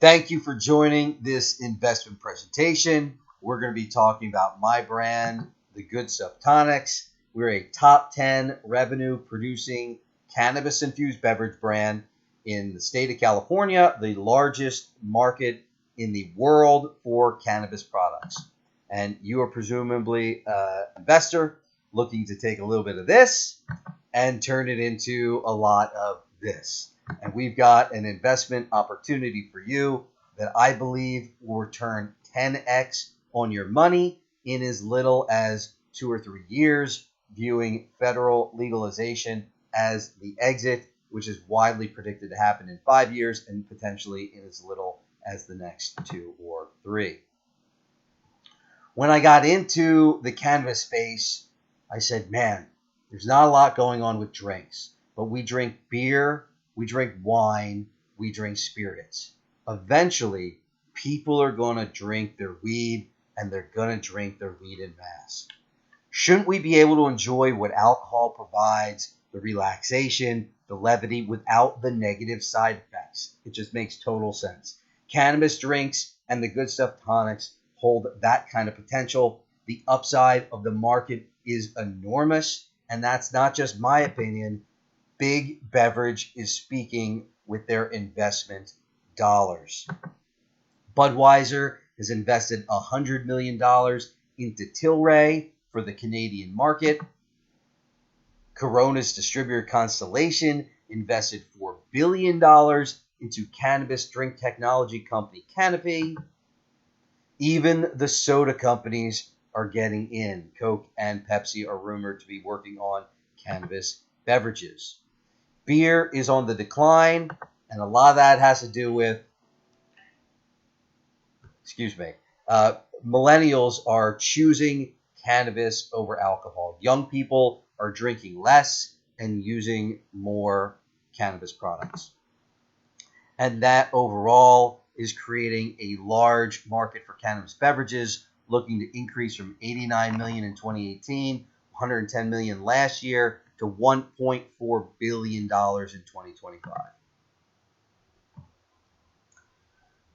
Thank you for joining this investment presentation. We're going to be talking about my brand, the good Stuff Tonics. We're a top 10 revenue producing cannabis infused beverage brand in the state of California, the largest market in the world for cannabis products. And you are presumably an investor looking to take a little bit of this and turn it into a lot of this. And we've got an investment opportunity for you that I believe will return 10x on your money in as little as 2 or 3 years, viewing federal legalization as the exit, which is widely predicted to happen in 5 years and potentially in as little as the next 2 or 3. When I got into the cannabis space, I said, man, there's not a lot going on with drinks, but we drink beer, we drink wine, we drink spirits. Eventually, people are going to drink their weed, and they're going to drink their weed in mass. Shouldn't we be able to enjoy what alcohol provides, the relaxation, the levity, without the negative side effects? It just makes total sense. Cannabis drinks and the good Stuff Tonics hold that kind of potential. The upside of the market is enormous, and that's not just my opinion. Big Beverage is speaking with their investment dollars. Budweiser has invested $100 million into Tilray for the Canadian market. Corona's distributor Constellation invested $4 billion into cannabis drink technology company Cannabis. Even the soda companies are getting in. Coke and Pepsi are rumored to be working on cannabis beverages. Beer is on the decline, and a lot of that has to do with, millennials are choosing cannabis over alcohol. Young people are drinking less and using more cannabis products. And that overall is creating a large market for cannabis beverages, looking to increase from 89 million in 2018, 110 million last year, to $1.4 billion in 2025.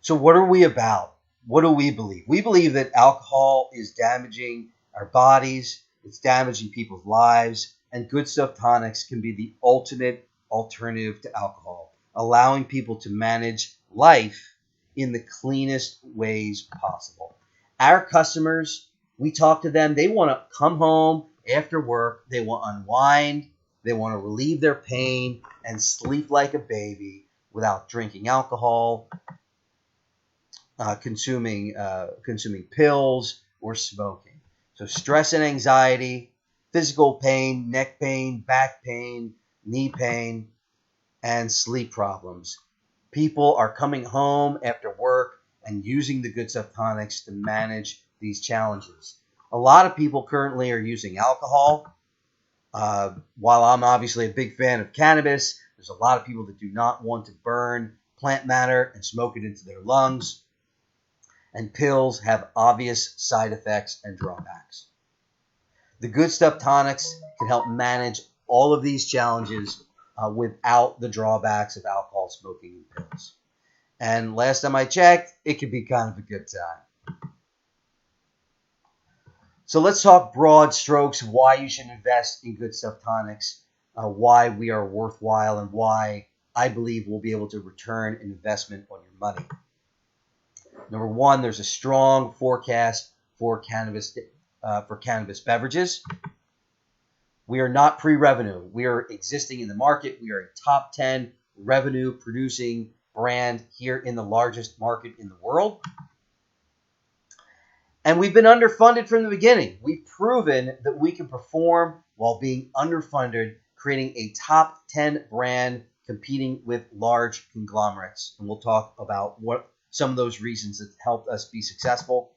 So what are we about? What do we believe? We believe that alcohol is damaging our bodies, it's damaging people's lives, and good Stuff Tonics can be the ultimate alternative to alcohol, allowing people to manage life in the cleanest ways possible. Our customers, we talk to them, they want to come home after work, they want to unwind, they want to relieve their pain and sleep like a baby without drinking alcohol, consuming pills, or smoking. So stress and anxiety, physical pain, neck pain, back pain, knee pain, and sleep problems. People are coming home after work and using the good Stuff Tonics to manage these challenges. A lot of people currently are using alcohol. While I'm obviously a big fan of cannabis, there's a lot of people that do not want to burn plant matter and smoke it into their lungs. And pills have obvious side effects and drawbacks. The good Stuff Tonics can help manage all of these challenges without the drawbacks of alcohol, smoking, and pills. And last time I checked, it could be kind of a good time. So let's talk broad strokes, why you should invest in good Stuff Tonics, why we are worthwhile, and why I believe we'll be able to return an investment on your money. Number one, there's a strong forecast for cannabis beverages. We are not pre-revenue. We are existing in the market. We are a top 10 revenue producing brand here in the largest market in the world. And we've been underfunded from the beginning. We've proven that we can perform while being underfunded, creating a top 10 brand competing with large conglomerates. And we'll talk about what some of those reasons that helped us be successful.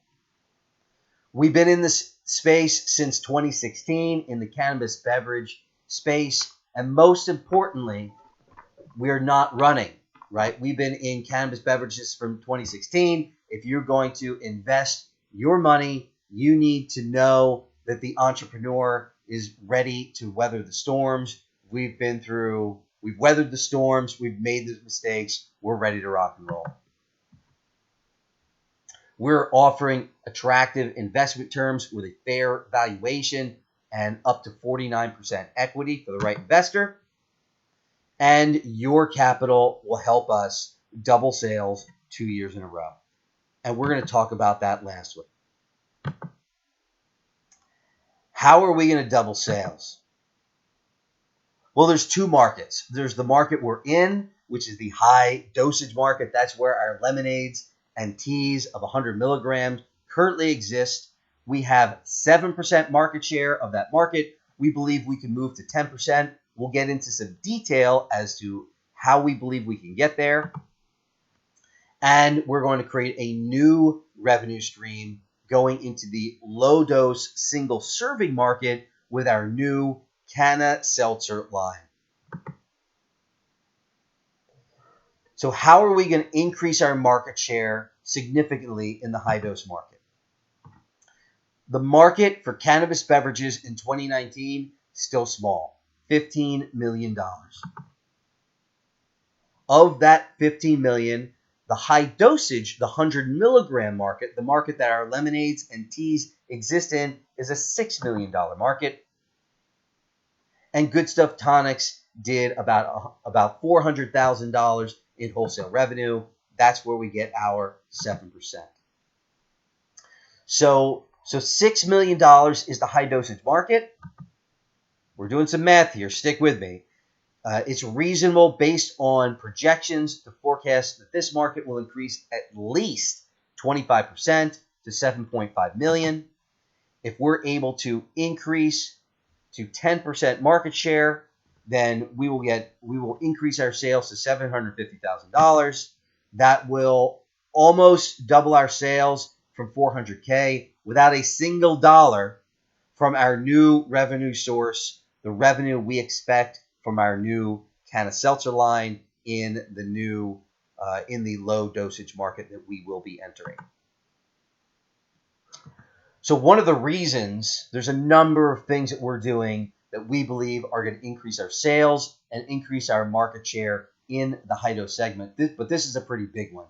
We've been in this space since 2016 in the cannabis beverage space. And most importantly, we are not running, right? We've been in cannabis beverages from 2016. If you're going to invest your money, you need to know that the entrepreneur is ready to weather the storms. We've weathered the storms. We've made the mistakes. We're ready to rock and roll. We're offering attractive investment terms with a fair valuation and up to 49% equity for the right investor. And your capital will help us double sales 2 years in a row. And we're going to talk about that last week. How are we going to double sales? Well, there's two markets. There's the market we're in, which is the high dosage market. That's where our lemonades and teas of 100 milligrams currently exist. We have 7% market share of that market. We believe we can move to 10%. We'll get into some detail as to how we believe we can get there. And we're going to create a new revenue stream going into the low-dose single serving market with our new Canna Seltzer line. So how are we going to increase our market share significantly in the high-dose market? The market for cannabis beverages in 2019 still small, $15 million. Of that $15 million, the high dosage, the 100 milligram market, the market that our lemonades and teas exist in, is a $6 million market. And Good Stuff Tonics did about $400,000 in wholesale revenue. That's where we get our 7%. So $6 million is the high dosage market. We're doing some math here. Stick with me. It's reasonable based on projections to forecast that this market will increase at least 25% to 7.5 million. If we're able to increase to 10% market share, then we will increase our sales to $750,000. That will almost double our sales from $400K without a single dollar from our new revenue source, the revenue we expect from our new Canna Seltzer line in the low dosage market that we will be entering. So one of the reasons, there's a number of things that we're doing that we believe are going to increase our sales and increase our market share in the high dose segment. But this is a pretty big one.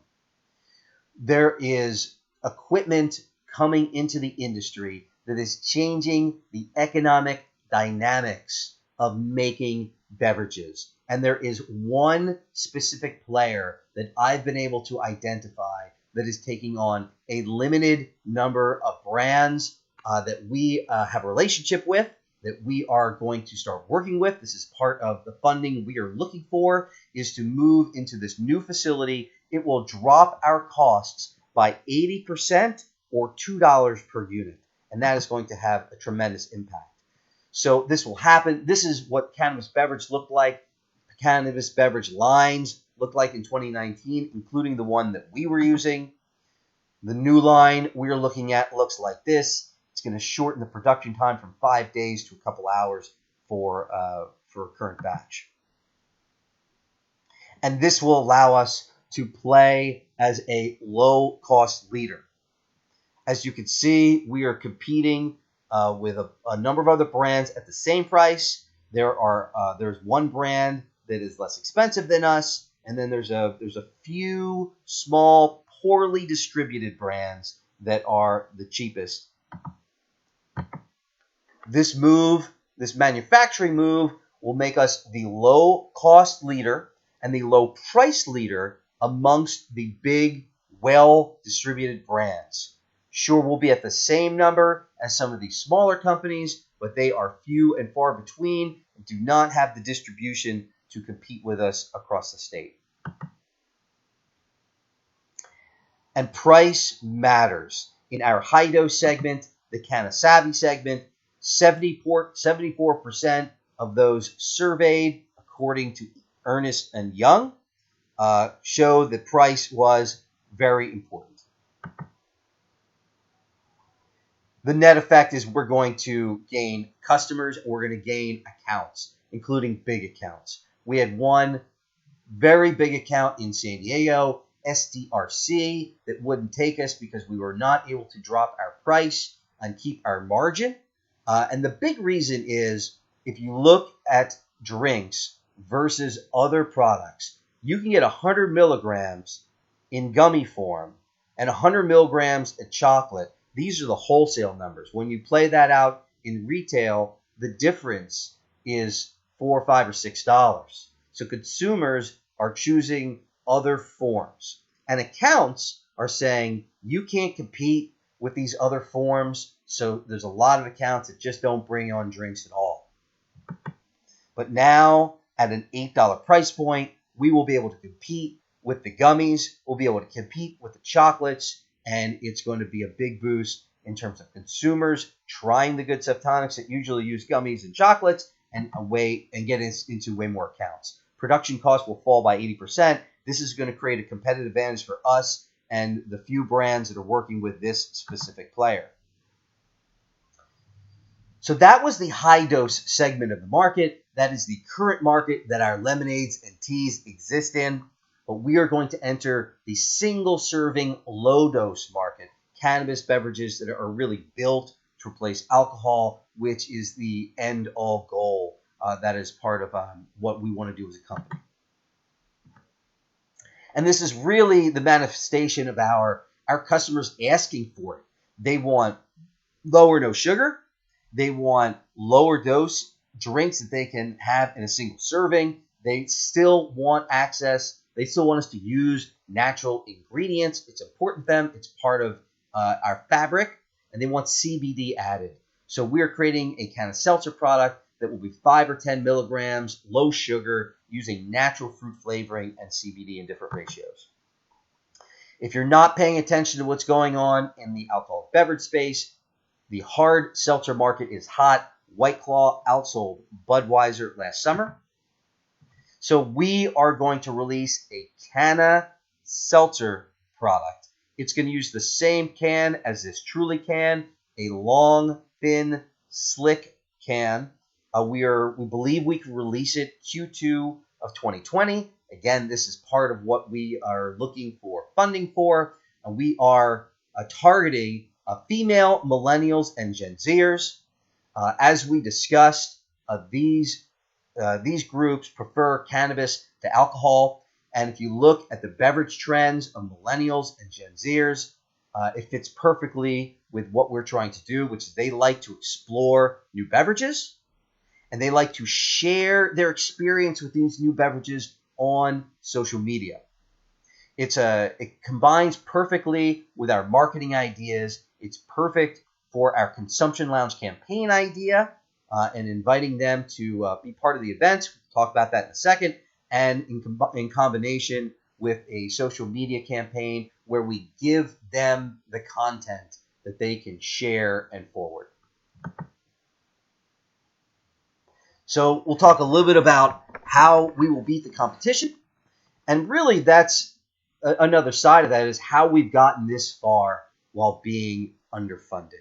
There is equipment coming into the industry that is changing the economic dynamics of making beverages. And there is one specific player that I've been able to identify that is taking on a limited number of brands that we have a relationship with, that we are going to start working with. This is part of the funding we are looking for, is to move into this new facility. It will drop our costs by 80% or $2 per unit. And that is going to have a tremendous impact. So this will happen. This is what cannabis beverage looked like. Cannabis beverage lines looked like in 2019, including the one that we were using. The new line we're looking at looks like this. It's going to shorten the production time from 5 days to a couple hours for a current batch. And this will allow us to play as a low-cost leader. As you can see, we are competing with a number of other brands at the same price. There's one brand that is less expensive than us, and then there's a few small, poorly distributed brands that are the cheapest. This manufacturing move, will make us the low-cost leader and the low-price leader amongst the big, well-distributed brands. Sure, we'll be at the same number as some of these smaller companies, but they are few and far between and do not have the distribution to compete with us across the state. And price matters. In our high-dose segment, the Canna Savvy segment, 74% of those surveyed, according to Ernst & Young, show that price was very important. The net effect is we're going to gain customers, we're going to gain accounts, including big accounts. We had one very big account in San Diego, SDRC, that wouldn't take us because we were not able to drop our price and keep our margin. And the big reason is if you look at drinks versus other products, you can get 100 milligrams in gummy form and 100 milligrams of chocolate. These are the wholesale numbers. When you play that out in retail, the difference is $4, $5, or $6. So consumers are choosing other forms, and accounts are saying you can't compete with these other forms. So there's a lot of accounts that just don't bring on drinks at all. But now at an $8 price point, we will be able to compete with the gummies. We'll be able to compete with the chocolates, and it's going to be a big boost in terms of consumers trying the good Stuff Tonics that usually use gummies and chocolates and get into way more accounts. Production costs will fall by 80%. This is going to create a competitive advantage for us and the few brands that are working with this specific player. So that was the high dose segment of the market. That is the current market that our lemonades and teas exist in. But we are going to enter the single serving low dose market, cannabis beverages that are really built to replace alcohol, which is the end all goal. That is part of what we want to do as a company. And this is really the manifestation of our customers asking for it. They want low or no sugar. They want lower dose drinks that they can have in a single serving. They still want access. They still want us to use natural ingredients. It's important to them. It's part of our fabric. And they want CBD added. So we are creating a kind of seltzer product that will be 5 or 10 milligrams, low sugar, using natural fruit flavoring and CBD in different ratios. If you're not paying attention to what's going on in the alcoholic beverage space, the hard seltzer market is hot. White Claw outsold Budweiser last summer. So we are going to release a Canna seltzer product. It's going to use the same can as this Truly can, a long, thin, slick can. We believe we can release it Q2 of 2020. Again, this is part of what we are looking for funding for. And we are targeting female millennials and Gen Zers. As we discussed, these groups prefer cannabis to alcohol. And if you look at the beverage trends of millennials and Gen Zers, it fits perfectly with what we're trying to do, which is they like to explore new beverages, and they like to share their experience with these new beverages on social media. It combines perfectly with our marketing ideas. It's perfect for our Consumption Lounge campaign idea and inviting them to be part of the event. We'll talk about that in a second. And in combination with a social media campaign where we give them the content that they can share and forward. So we'll talk a little bit about how we will beat the competition. And really that's another side of that is how we've gotten this far while being underfunded.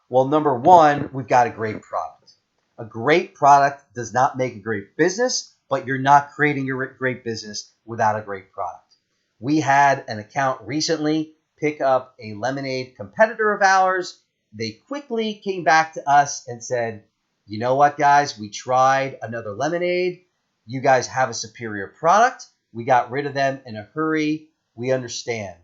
Well, number one, we've got a great product. A great product does not make a great business, but you're not creating a great business without a great product. We had an account recently pick up a lemonade competitor of ours. They quickly came back to us and said, you know what, guys, we tried another lemonade. You guys have a superior product. We got rid of them in a hurry. We understand.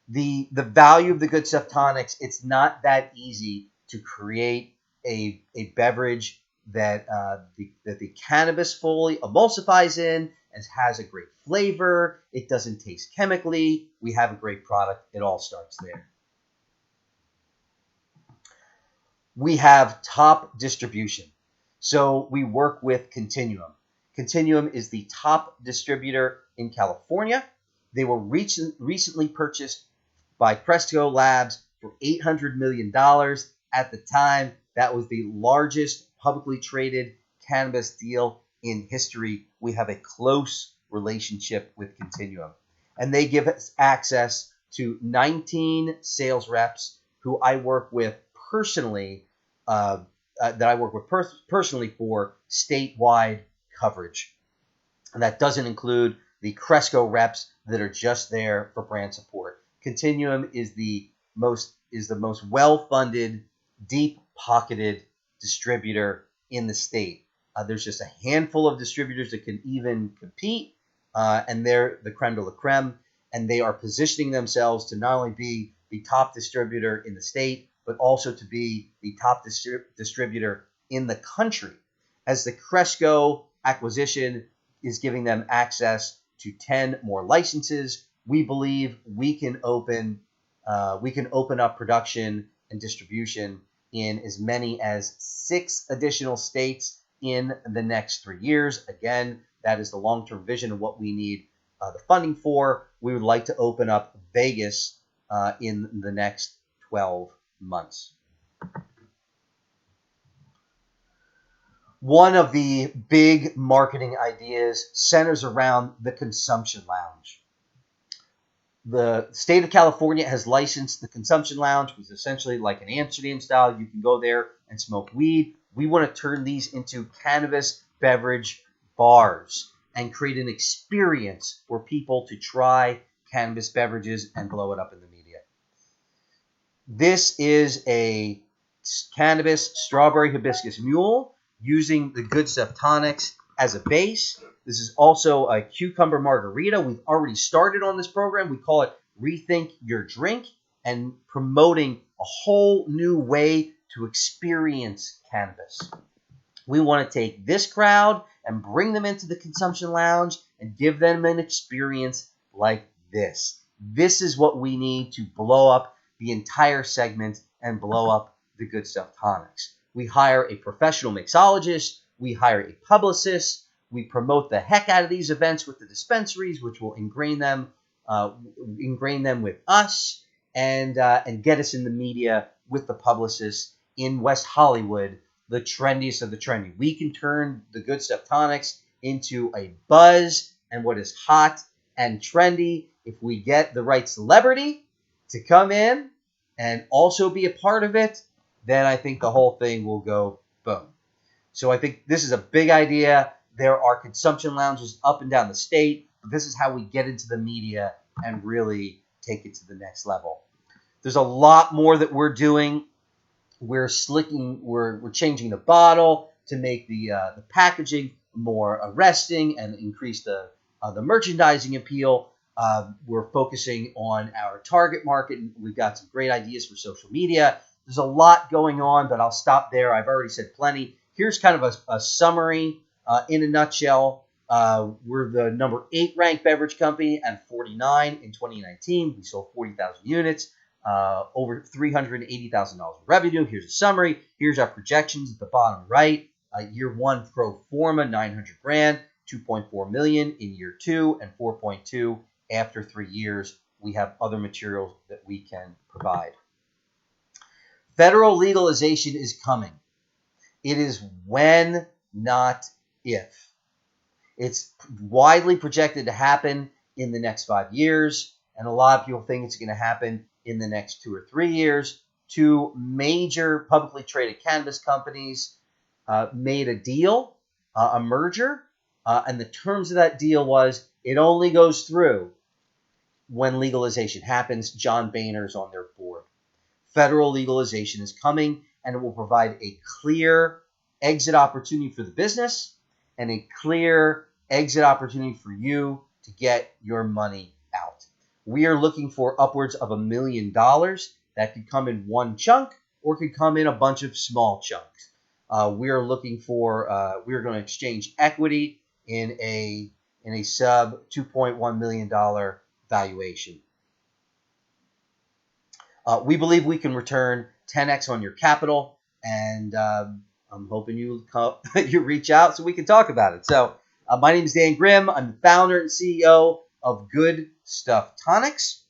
The value of the good Stuff Tonics, it's not that easy to create a beverage that the cannabis fully emulsifies in and has a great flavor. It doesn't taste chemically. We have a great product. It all starts there. We have top distribution. So we work with Continuum. Continuum is the top distributor in California. They were recently purchased by Cresco Labs for $800 million. At the time, that was the largest publicly traded cannabis deal in history. We have a close relationship with Continuum. And they give us access to 19 sales reps who I work with personally, personally for statewide coverage. And that doesn't include the Cresco reps that are just there for brand support. Continuum is the most well-funded, deep-pocketed distributor in the state. There's just a handful of distributors that can even compete, and they're the creme de la creme. and they are positioning themselves to not only be the top distributor in the state, but also to be the top distributor in the country, as the Cresco acquisition is giving them access to 10 more licenses. We believe we can open up production and distribution in as many as 6 additional states in the next 3 years. Again, that is the long-term vision of what we need the funding for. We would like to open up Vegas in the next 12 months. One of the big marketing ideas centers around the consumption lounge. The state of California has licensed the consumption lounge, which is essentially like an Amsterdam style. You can go there and smoke weed. We want to turn these into cannabis beverage bars and create an experience for people to try cannabis beverages and blow it up in the media. This is a cannabis strawberry hibiscus mule using the Good Stuff Tonics as a base. This is also a cucumber margarita. We've already started on this program. We call it Rethink Your Drink, and promoting a whole new way to experience cannabis. We want to take this crowd and bring them into the consumption lounge and give them an experience like this. This is what we need to blow up the entire segment and blow up the Good Stuff Tonics. We hire a professional mixologist. We hire a publicist. We promote the heck out of these events with the dispensaries, which will ingrain them with us and get us in the media with the publicists in West Hollywood, the trendiest of the trendy. We can turn the Good Stuff Tonics into a buzz and what is hot and trendy if we get the right celebrity to come in and also be a part of it. Then I think the whole thing will go boom. So I think this is a big idea. There are consumption lounges up and down the state. This is how we get into the media and really take it to the next level. There's a lot more that we're doing. We're changing the bottle to make the packaging more arresting and increase the merchandising appeal. We're focusing on our target market. We've got some great ideas for social media. There's a lot going on, but I'll stop there. I've already said plenty. Here's kind of a summary in a nutshell. We're the number 8 ranked beverage company at 49 in 2019. We sold 40,000 units, over $380,000 in revenue. Here's a summary. Here's our projections at the bottom right. Year 1 pro forma, 900 grand, 2.4 million in year 2, and 4.2 after 3 years. We have other materials that we can provide. Federal legalization is coming. It is when, not if. It's widely projected to happen in the next 5 years, and a lot of people think it's going to happen in the next 2 or 3 years. 2 major publicly traded cannabis companies made a deal, a merger, and the terms of that deal was it only goes through when legalization happens. John Boehner's on their board. Federal legalization is coming, and it will provide a clear exit opportunity for the business and a clear exit opportunity for you to get your money out. We are looking for upwards of $1 million. That could come in one chunk or could come in a bunch of small chunks. We're going to exchange equity in a sub $2.1 million valuation. We believe we can return 10x on your capital, and I'm hoping you reach out so we can talk about it. So my name is Dan Grimm. I'm the founder and CEO of Good Stuff Tonics.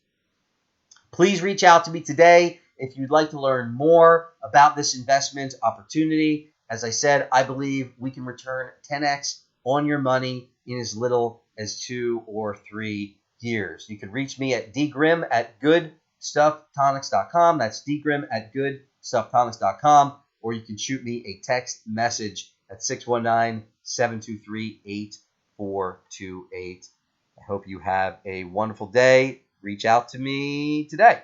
Please reach out to me today if you'd like to learn more about this investment opportunity. As I said, I believe we can return 10x on your money in as little as 2 or 3 years. You can reach me at dgrim@goodstufftonics.com. That's dgrim@goodstufftonics.com. Or you can shoot me a text message at 619-723-8428. I hope you have a wonderful day. Reach out to me today.